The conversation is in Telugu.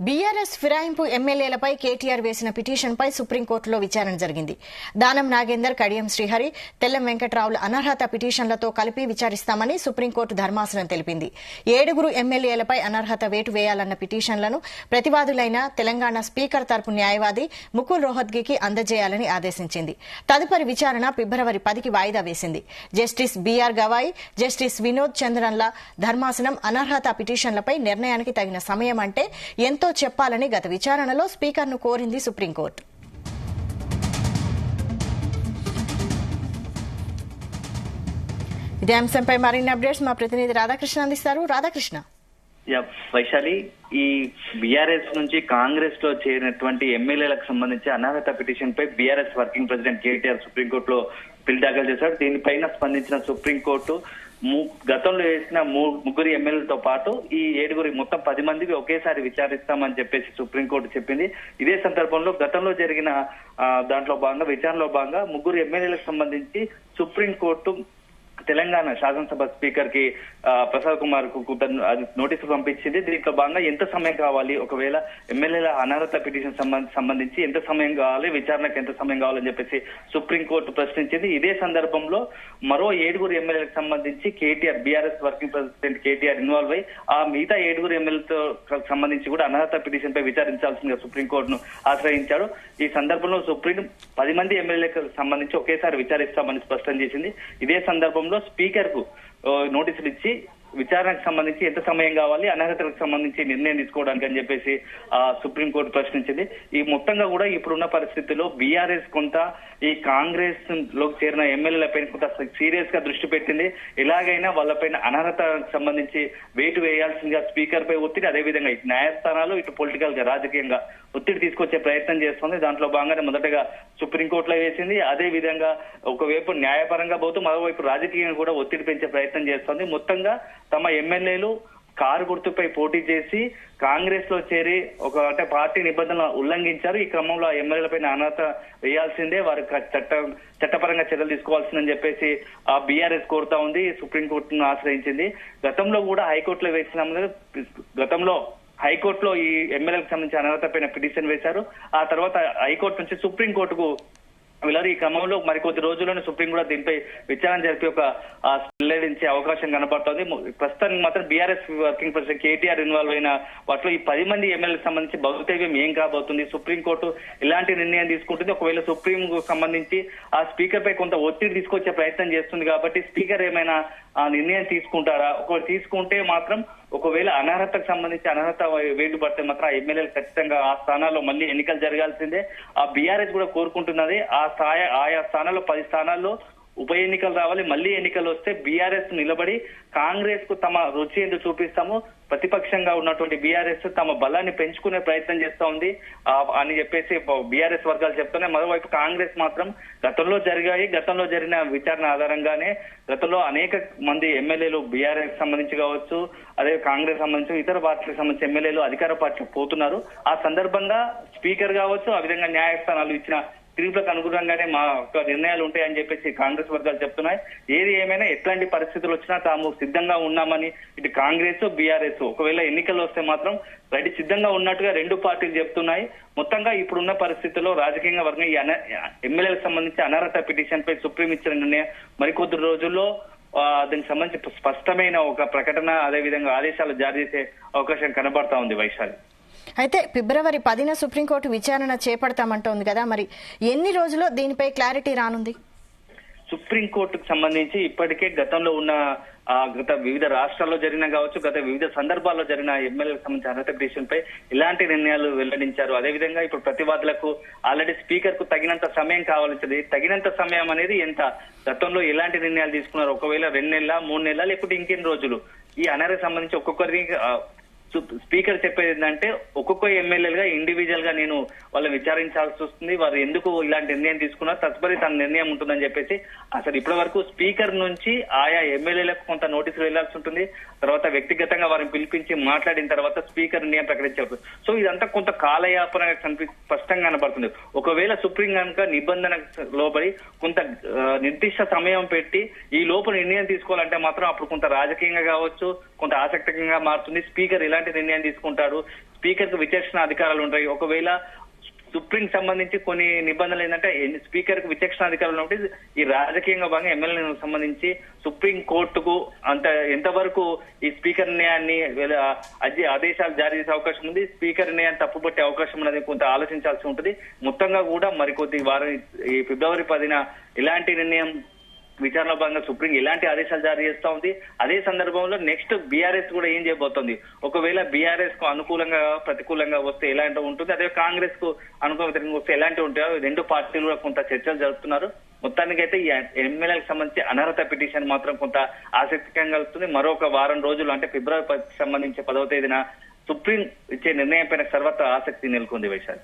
బీఆర్ఎస్ ఫిరాయింపు ఎమ్మెల్యేలపై కేటీఆర్ వేసిన పిటిషన్పై సుప్రీంకోర్టులో విచారణ జరిగింది. దానం నాగేందర్, కడియం శ్రీహరి, తెల్లం వెంకట్రావుల అనర్హత పిటిషన్లతో కలిపి విచారిస్తామని సుప్రీంకోర్టు ధర్మాసనం తెలిపింది. 7 ఎమ్మెల్యేలపై అనర్హత వేటు వేయాలన్న పిటిషన్లను ప్రతివాదులైన తెలంగాణ స్పీకర్ తరపు న్యాయవాది ముకుల్ రోహత్గీకి అందజేయాలని ఆదేశించింది. తదుపరి విచారణ ఫిబ్రవరి 10కి వాయిదా వేసింది. Justice BR Gavai, justice Vinod చంద్రన్ల ధర్మాసనం అనర్హత పిటిషన్లపై నిర్ణయానికి తగిన సమయం అంటే ఎంతో చెప్పాలని గత విచారణలో స్పీకర్ను కోరింది సుప్రీంకోర్టు. ఇదే అంశంపై మరిన్ని అప్డేట్స్ మా ప్రతినిధి రాధాకృష్ణ అందిస్తారు. రాధాకృష్ణ. వైశాలి, ఈ బీఆర్ఎస్ నుంచి కాంగ్రెస్ లో చేరినటువంటి ఎమ్మెల్యేలకు సంబంధించి అనర్హత పిటిషన్ పై బీఆర్ఎస్ వర్కింగ్ ప్రెసిడెంట్ కేటీఆర్ సుప్రీంకోర్టులో పిల్ దాఖలు చేశారు. దీనిపైన స్పందించిన సుప్రీంకోర్టు గతంలో వేసిన 3 ఎమ్మెల్యేలతో పాటు ఈ 7 మొత్తం 10 మందికి ఒకేసారి విచారిస్తామని చెప్పేసి సుప్రీంకోర్టు చెప్పింది. ఇదే సందర్భంలో గతంలో జరిగిన దాంట్లో భాగంగా విచారణలో భాగంగా 3 ఎమ్మెల్యేలకు సంబంధించి సుప్రీంకోర్టు తెలంగాణ శాసనసభ స్పీకర్ కి ప్రసాద్ కుమార్ కు నోటీసులు పంపించింది. దీంట్లో భాగంగా ఎంత సమయం కావాలి, ఒకవేళ ఎమ్మెల్యేల అనర్హత పిటిషన్ సంబంధించి ఎంత సమయం కావాలి, విచారణకు ఎంత సమయం కావాలని చెప్పేసి సుప్రీంకోర్టు ప్రశ్నించింది. ఇదే సందర్భంలో మరో 7 ఎమ్మెల్యేలకు సంబంధించి KTR, BRS working president KTR involve అయి ఆ మిగతా 7 ఎమ్మెల్యేలతో సంబంధించి కూడా అనర్హత పిటిషన్ పై విచారించాల్సిందిగా సుప్రీంకోర్టును ఆశ్రయించాడు. ఈ సందర్భంలో సుప్రీం 10 మంది ఎమ్మెల్యేలకు సంబంధించి ఒకేసారి విచారిస్తామని స్పష్టం చేసింది. ఇదే సందర్భంలో స్పీకర్ కు నోటీసులు ఇచ్చి విచారణకు సంబంధించి ఎంత సమయం కావాలి, అనర్హతలకు సంబంధించి నిర్ణయం తీసుకోవడానికి అని చెప్పేసి సుప్రీంకోర్టు ప్రశ్నించింది. ఈ మొత్తంగా కూడా ఇప్పుడున్న పరిస్థితుల్లో బీఆర్ఎస్ కొంత ఈ కాంగ్రెస్ లోకి చేరిన ఎమ్మెల్యేలపై కొంత సీరియస్ గా దృష్టి పెట్టింది. ఎలాగైనా వాళ్ళపైన అనర్హతకు సంబంధించి వేటు వేయాల్సిందిగా స్పీకర్ పై ఒత్తిడి, అదేవిధంగా ఇటు న్యాయస్థానాలు ఇటు పొలిటికల్ గా రాజకీయంగా ఒత్తిడి తీసుకొచ్చే ప్రయత్నం చేస్తుంది. దాంట్లో భాగంగానే మొదటగా సుప్రీంకోర్టులో వేసింది. అదే విధంగా ఒకవైపు న్యాయపరంగా పోతూ మరోవైపు రాజకీయంగా కూడా ఒత్తిడి పెంచే ప్రయత్నం చేస్తుంది. మొత్తంగా తమ ఎమ్మెల్యేలు కారు గుర్తుపై పోటీ చేసి కాంగ్రెస్ లో చేరి అంటే పార్టీ నిబంధనలు ఉల్లంఘించారు. ఈ క్రమంలో ఆ ఎమ్మెల్యేలపైన అనర్హత వేయాల్సిందే, వారికి చట్టపరంగా చర్యలు తీసుకోవాల్సిందని చెప్పేసి ఆ బీఆర్ఎస్ కోరుతా ఉంది. సుప్రీంకోర్టును ఆశ్రయించింది. గతంలో కూడా హైకోర్టులో వేసిన గతంలో హైకోర్టులో ఈ ఎమ్మెల్యేలకు సంబంధించి అనర్హత పైన పిటిషన్ వేశారు. ఆ తర్వాత హైకోర్టు నుంచి సుప్రీంకోర్టుకు వెళ్ళారు. ఈ క్రమంలో మరికొద్ది రోజుల్లోనే సుప్రీం కూడా దీనిపై విచారణ జరిపి ఒక వెల్లడించే అవకాశం కనబడుతోంది. ప్రస్తుతానికి మాత్రం BRS working president KTR involve అయిన వాటిలో ఈ 10 మంది ఎమ్మెల్యేలకు సంబంధించి భవితవ్యం ఏం కాబోతుంది, సుప్రీంకోర్టు ఎలాంటి నిర్ణయం తీసుకుంటుంది, ఒకవేళ సుప్రీం కు సంబంధించి ఆ స్పీకర్ పై కొంత ఒత్తిడి తీసుకొచ్చే ప్రయత్నం చేస్తుంది కాబట్టి స్పీకర్ ఏమైనా ఆ నిర్ణయం తీసుకుంటారా, ఒకవేళ తీసుకుంటే మాత్రం ఒకవేళ అనర్హతకు సంబంధించి అనర్హత వేటు పడితే మాత్రం ఆ ఎమ్మెల్యేలు ఖచ్చితంగా ఆ స్థానాల్లో మళ్ళీ ఎన్నికలు జరగాల్సిందే. ఆ బీఆర్ఎస్ కూడా కోరుకుంటున్నది ఆయా స్థానాల్లో 10 స్థానాల్లో ఉప ఎన్నికలు రావాలి. మళ్ళీ ఎన్నికలు వస్తే బీఆర్ఎస్ నిలబడి కాంగ్రెస్ కు తమ రుచి ఎందుకు చూపిస్తాము, ప్రతిపక్షంగా ఉన్నటువంటి బీఆర్ఎస్ తమ బలాన్ని పెంచుకునే ప్రయత్నం చేస్తా ఉంది అని చెప్పేసి బీఆర్ఎస్ వర్గాలు చెప్తున్నాయి. మరోవైపు కాంగ్రెస్ మాత్రం గతంలో జరిగిన విచారణ ఆధారంగానే గతంలో అనేక మంది ఎమ్మెల్యేలు బీఆర్ఎస్ సంబంధించి కావచ్చు, అదే కాంగ్రెస్ సంబంధించి ఇతర పార్టీలకు సంబంధించి ఎమ్మెల్యేలు అధికార పార్టీకి పోతున్నారు. ఆ సందర్భంగా స్పీకర్ కావచ్చు, ఆ విధంగా న్యాయస్థానాలు ఇచ్చిన తీర్పులకు అనుగుణంగానే మా నిర్ణయాలు ఉంటాయని చెప్పేసి కాంగ్రెస్ వర్గాలు చెప్తున్నాయి. ఏది ఏమైనా ఎట్లాంటి పరిస్థితులు వచ్చినా తాము సిద్ధంగా ఉన్నామని ఇటు కాంగ్రెస్, బీఆర్ఎస్ ఒకవేళ ఎన్నికలు వస్తే మాత్రం రెడీ సిద్ధంగా ఉన్నట్టుగా 2 పార్టీలు చెప్తున్నాయి. మొత్తంగా ఇప్పుడున్న పరిస్థితుల్లో రాజకీయంగా వర్గం ఈ ఎమ్మెల్యేలకు సంబంధించి అనర్హత పిటిషన్ పై సుప్రీం ఇచ్చిన నిర్ణయం మరికొద్ది రోజుల్లో దానికి సంబంధించి స్పష్టమైన ఒక ప్రకటన, అదేవిధంగా ఆదేశాలు జారీ చేసే అవకాశం కనబడతా ఉంది. వైశాలి, అయితే ఫిబ్రవరి 10న సుప్రీంకోర్టు విచారణ చేపడతామంటోంది కదా, మరి ఎన్ని రోజుల్లో దీనిపై క్లారిటీ రానుంది? సుప్రీంకోర్టుకు సంబంధించి ఇప్పటికే గతంలో ఉన్న గత వివిధ రాష్ట్రాల్లో జరిగిన కావచ్చు, గత వివిధ సందర్భాల్లో జరిగిన ఎమ్మెల్యేలకు సంబంధించిన అనర్హత పిటిషన్ పై ఎలాంటి నిర్ణయాలు వెల్లడించారు. అదేవిధంగా ఇప్పుడు ప్రతివాదులకు ఆల్రెడీ స్పీకర్ కు తగినంత సమయం కావాల్సింది. తగినంత సమయం అనేది ఎంత, గతంలో ఎలాంటి నిర్ణయాలు తీసుకున్నారు, ఒకవేళ 2 నెలల 3 నెలల లేకపోతే ఇంకెన్ని రోజులు, ఈ అనర్హత సంబంధించి ఒక్కొక్కరికి స్పీకర్ చెప్పేది ఏంటంటే ఒక్కొక్క ఎమ్మెల్యేలుగా ఇండివిజువల్ గా నేను వాళ్ళని విచారించాల్సి వస్తుంది, వారు ఎందుకు ఇలాంటి నిర్ణయం తీసుకున్నారు, తదుపరి తన నిర్ణయం ఉంటుందని చెప్పేసి అసలు ఇప్పటి వరకు స్పీకర్ నుంచి ఆయా ఎమ్మెల్యేలకు కొంత నోటీసులు వెళ్లాల్సి ఉంటుంది. తర్వాత వ్యక్తిగతంగా వారిని పిలిపించి మాట్లాడిన తర్వాత స్పీకర్ నిర్ణయం ప్రకటించారు. సో ఇదంతా కొంత కాలయాపన స్పష్టంగా కనబడుతుంది. ఒకవేళ సుప్రీం కనుక నిబంధన లోబడి కొంత నిర్దిష్ట సమయం పెట్టి ఈ లోపు నిర్ణయం తీసుకోవాలంటే మాత్రం అప్పుడు కొంత రాజకీయంగా కావచ్చు, కొంత ఆసక్తికరంగా మారుతుంది. స్పీకర్ ఇలాంటి నిర్ణయం తీసుకుంటాడు, స్పీకర్ కు విచక్షణ అధికారాలు ఉంటాయి. ఒకవేళ సుప్రీం సంబంధించి కొన్ని నిబంధనలు ఏంటంటే స్పీకర్ కు విచక్షణ అధికారులు ఉన్నప్పుడు ఈ రాజకీయంగా భాగంగా ఎమ్మెల్యేలకు సంబంధించి సుప్రీం కోర్టుకు ఎంతవరకు ఈ స్పీకర్ నిర్ణయాన్ని ఆదేశాలు జారీ చేసే అవకాశం ఉంది, స్పీకర్ నిర్ణయాన్ని తప్పుపట్టే అవకాశం ఉన్నది కొంత ఆలోచించాల్సి ఉంటుంది. మొత్తంగా కూడా మరికొద్ది వారం ఈ ఫిబ్రవరి 10న ఇలాంటి నిర్ణయం విచారణలో భాగంగా సుప్రీం ఎలాంటి ఆదేశాలు జారీ చేస్తా ఉంది. అదే సందర్భంలో నెక్స్ట్ బీఆర్ఎస్ కూడా ఏం చేయబోతోంది, ఒకవేళ బీఆర్ఎస్ కు అనుకూలంగా ప్రతికూలంగా వస్తే ఎలాంటి ఉంటుంది, అదే కాంగ్రెస్ కు అనుకూలంగా వస్తే ఎలాంటి ఉంటాయో రెండు పార్టీలు కూడా కొంత చర్చలు జరుపుతున్నారు. మొత్తానికైతే ఈ ఎమ్మెల్యేలకు సంబంధించి అనర్హత పిటిషన్ మాత్రం కొంత ఆసక్తికరంగా కలుగుతుంది. మరొక వారం రోజులు అంటే ఫిబ్రవరి 10కి సంబంధించి 10వ తేదీన సుప్రీం ఇచ్చే నిర్ణయం పైన సర్వత్రా ఆసక్తి నెలకొంది. వైశాలి.